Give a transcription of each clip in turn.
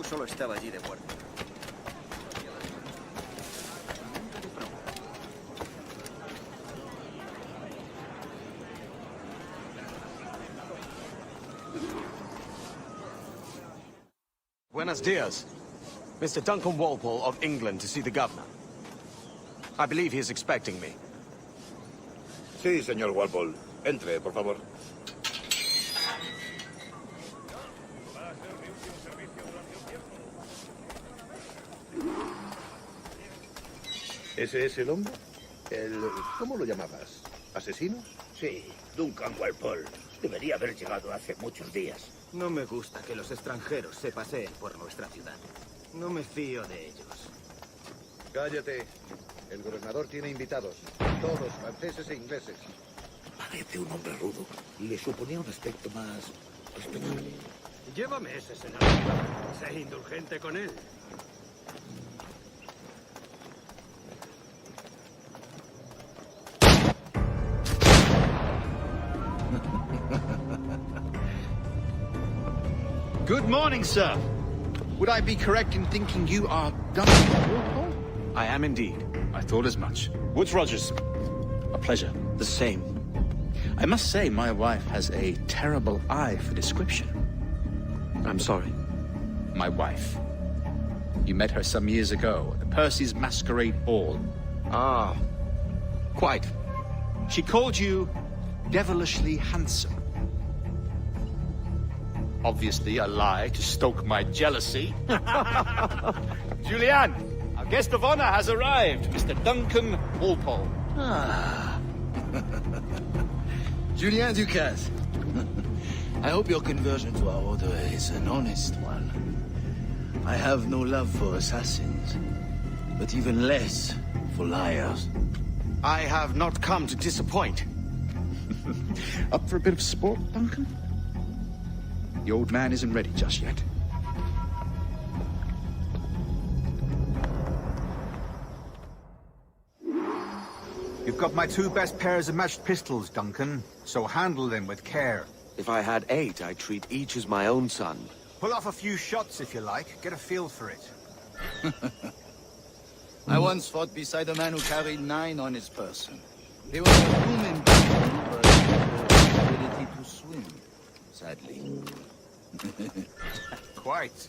Solo estaba allí de guardia. Buenos dias. Mr. Duncan Walpole of England to see the governor. I believe he is expecting me. Sí, señor Walpole. Entre, por favor. ¿Ese es el hombre? ¿Cómo lo llamabas? ¿Asesino? Sí, Duncan Walpole. Debería haber llegado hace muchos días. No me gusta que los extranjeros se paseen por nuestra ciudad. No me fío de ellos. Cállate. El gobernador tiene invitados. Todos franceses e ingleses. Parece un hombre rudo. Le suponía un aspecto más respetable. Llévame ese senador. Sé indulgente con él. Good morning, sir. Would I be correct in thinking you are Duncan Walpole? I am indeed. I thought as much. Woods Rogers. A pleasure. The same. I must say, my wife has a terrible eye for description. I'm sorry. My wife. You met her some years ago at the Percy's Masquerade Ball. Ah, quite. She called you devilishly handsome. Obviously a lie to stoke my jealousy. Julianne, our guest of honor has arrived, Mr. Duncan Walpole. Ah. Julien Ducasse. I hope your conversion to our order is an honest one. I have no love for assassins, but even less for liars. I have not come to disappoint. Up for a bit of sport, Duncan? The old man isn't ready just yet. You've got my two best pairs of matched pistols, Duncan, so handle them with care. If I had 8, I'd treat each as my own son. Pull off a few shots if you like, get a feel for it. I once fought beside a man who carried 9 on his person. They were a human being, but the ability to swim, sadly. Quite.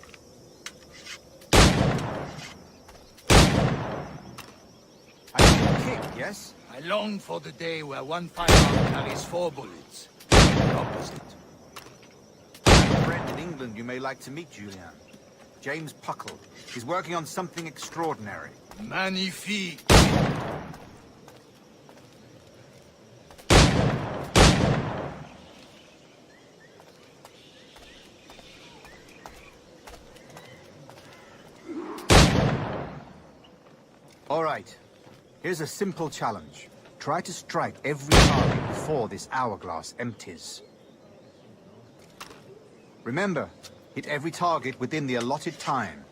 I can kick, yes? I long for the day where one firearm carries 4 bullets. The opposite. I have a friend in England you may like to meet, Julian. James Puckle. He's working on something extraordinary. Magnifique! All right. Here's a simple challenge. Try to strike every target before this hourglass empties. Remember, hit every target within the allotted time.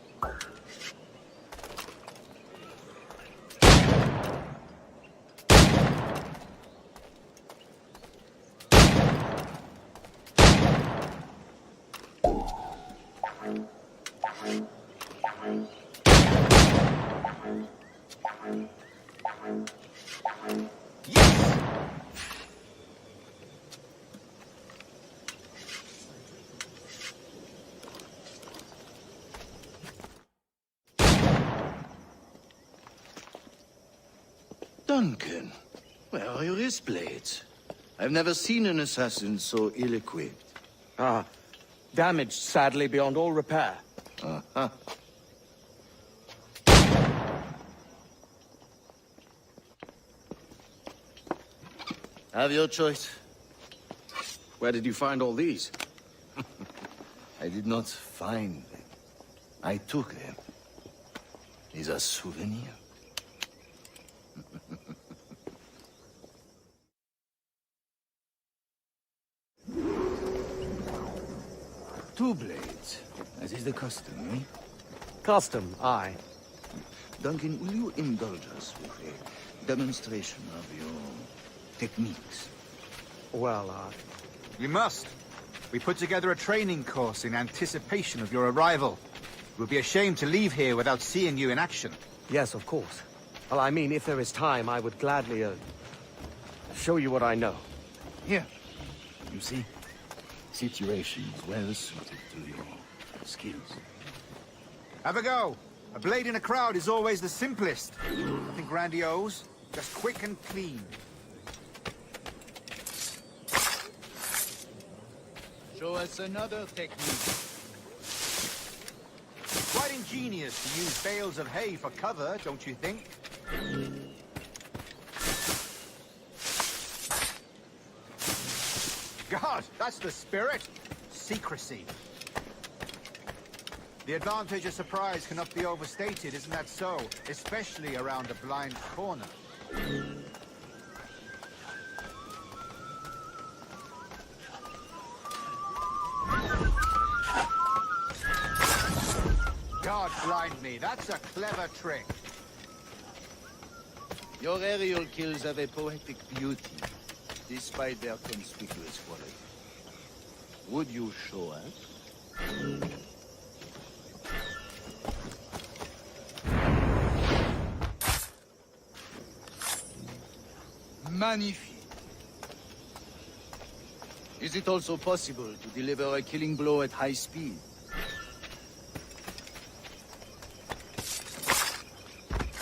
Duncan, where are your wrist blades? I've never seen an assassin so ill-equipped. Ah, damaged sadly beyond all repair. Uh-huh. Have your choice. Where did you find all these? I did not find them. I took them. These are souvenirs. Two blades. As is the custom, eh? Custom, aye. Duncan, will you indulge us with a demonstration of your techniques? Well, You must. We put together a training course in anticipation of your arrival. It would be a shame to leave here without seeing you in action. Yes, of course. Well, I mean, if there is time, I would gladly, show you what I know. Here. You see? Situations well suited to your skills. Have a go. A blade in a crowd is always the simplest. Nothing grandiose, just quick and clean. Show us another technique. Quite ingenious to use bales of hay for cover, don't you think? God, that's the spirit. Secrecy. The advantage of surprise cannot be overstated, isn't that so? Especially around a blind corner. God blind me, that's a clever trick. Your aerial kills have a poetic beauty, despite their conspicuous quality. Would you show us? Magnifique. Is it also possible to deliver a killing blow at high speed?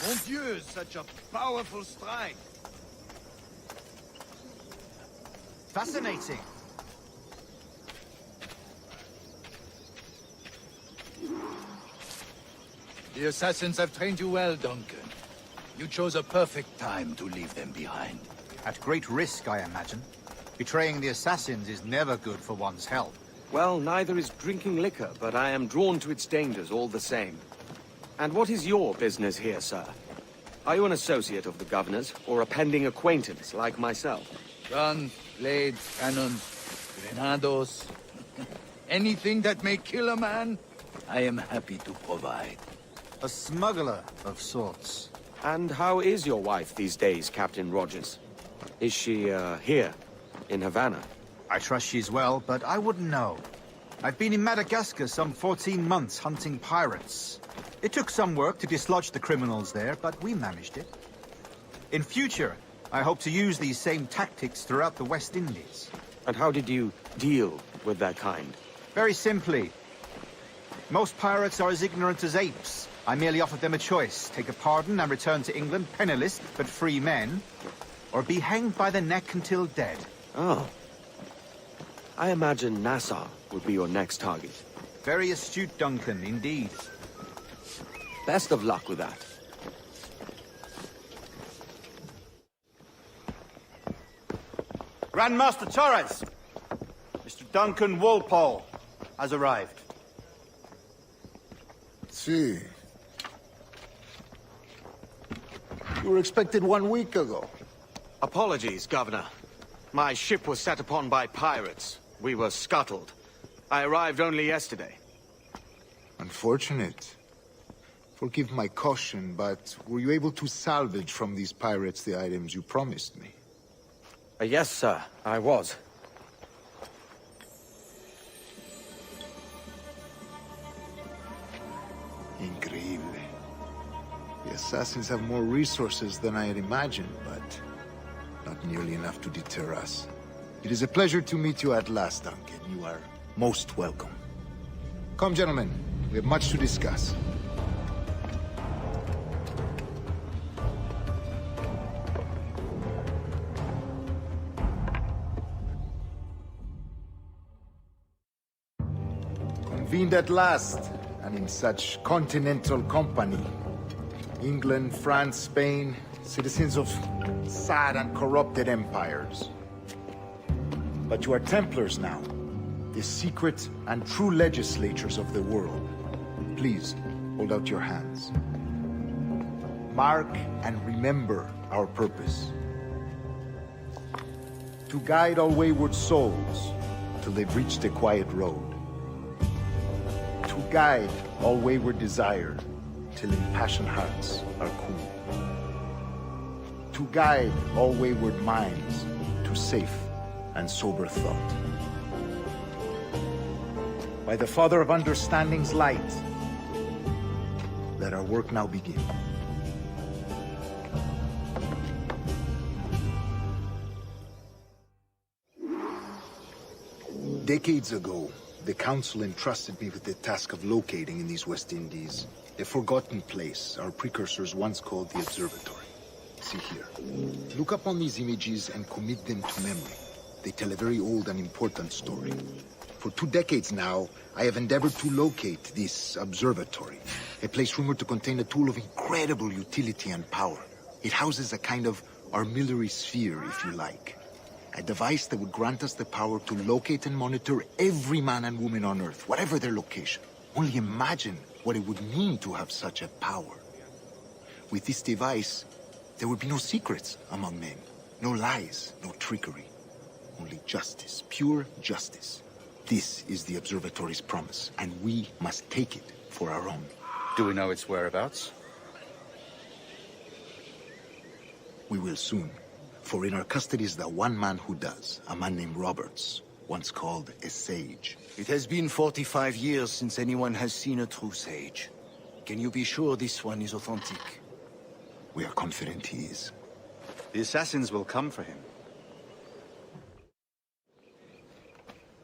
Mon Dieu, such a powerful strike! Fascinating. The assassins have trained you well, Duncan. You chose a perfect time to leave them behind. At great risk, I imagine. Betraying the assassins is never good for one's health. Well, neither is drinking liquor, but I am drawn to its dangers all the same. And what is your business here, sir? Are you an associate of the governor's, or a pending acquaintance like myself? Guns, blades, cannons, grenados. Anything that may kill a man, I am happy to provide. A smuggler of sorts. And how is your wife these days, Captain Rogers? Is she, here, in Havana? I trust she's well, but I wouldn't know. I've been in Madagascar some 14 months hunting pirates. It took some work to dislodge the criminals there, but we managed it. In future, I hope to use these same tactics throughout the West Indies. And how did you deal with that kind? Very simply. Most pirates are as ignorant as apes. I merely offered them a choice. Take a pardon and return to England penniless, but free men. Or be hanged by the neck until dead. Oh. I imagine Nassau would be your next target. Very astute, Duncan, indeed. Best of luck with that. Grandmaster Torres! Mr. Duncan Walpole has arrived. See. You were expected 1 week ago. Apologies, Governor. My ship was set upon by pirates. We were scuttled. I arrived only yesterday. Unfortunate. Forgive my caution, but were you able to salvage from these pirates the items you promised me? Yes, sir, I was. Increíble. The assassins have more resources than I had imagined, but not nearly enough to deter us. It is a pleasure to meet you at last, Duncan. You are most welcome. Come, gentlemen. We have much to discuss. Convened at last, and in such continental company. England, France, Spain, citizens of sad and corrupted empires. But you are Templars now, the secret and true legislators of the world. Please, hold out your hands. Mark and remember our purpose. To guide all wayward souls till they've reached a quiet road. To guide all wayward desire till impassioned hearts are cool. To guide all wayward minds to safe and sober thought. By the Father of Understanding's light, Let our work now begin. Decades ago, the Council entrusted me with the task of locating in these West Indies a forgotten place our precursors once called the Observatory. See here. Look up on these images and commit them to memory. They tell a very old and important story. For 2 decades now, I have endeavored to locate this observatory, a place rumored to contain a tool of incredible utility and power. It houses a kind of armillary sphere, if you like. A device that would grant us the power to locate and monitor every man and woman on Earth, whatever their location. Only imagine what it would mean to have such a power. With this device, there would be no secrets among men, no lies, no trickery. Only justice, pure justice. This is the observatory's promise, and we must take it for our own. Do we know its whereabouts? We will soon. For in our custody is the one man who does, a man named Roberts, once called a sage. It has been 45 years since anyone has seen a true sage. Can you be sure this one is authentic? We are confident he is. The assassins will come for him.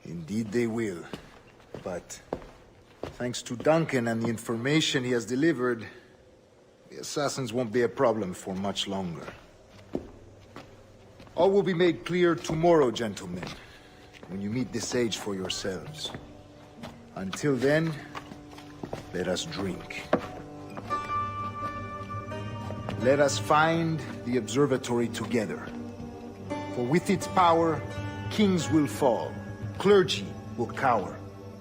Indeed they will. But thanks to Duncan and the information he has delivered, the assassins won't be a problem for much longer. All will be made clear tomorrow, gentlemen, when you meet the sage for yourselves. Until then, let us drink. Let us find the observatory together. For with its power, kings will fall, clergy will cower,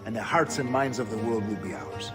and the hearts and minds of the world will be ours.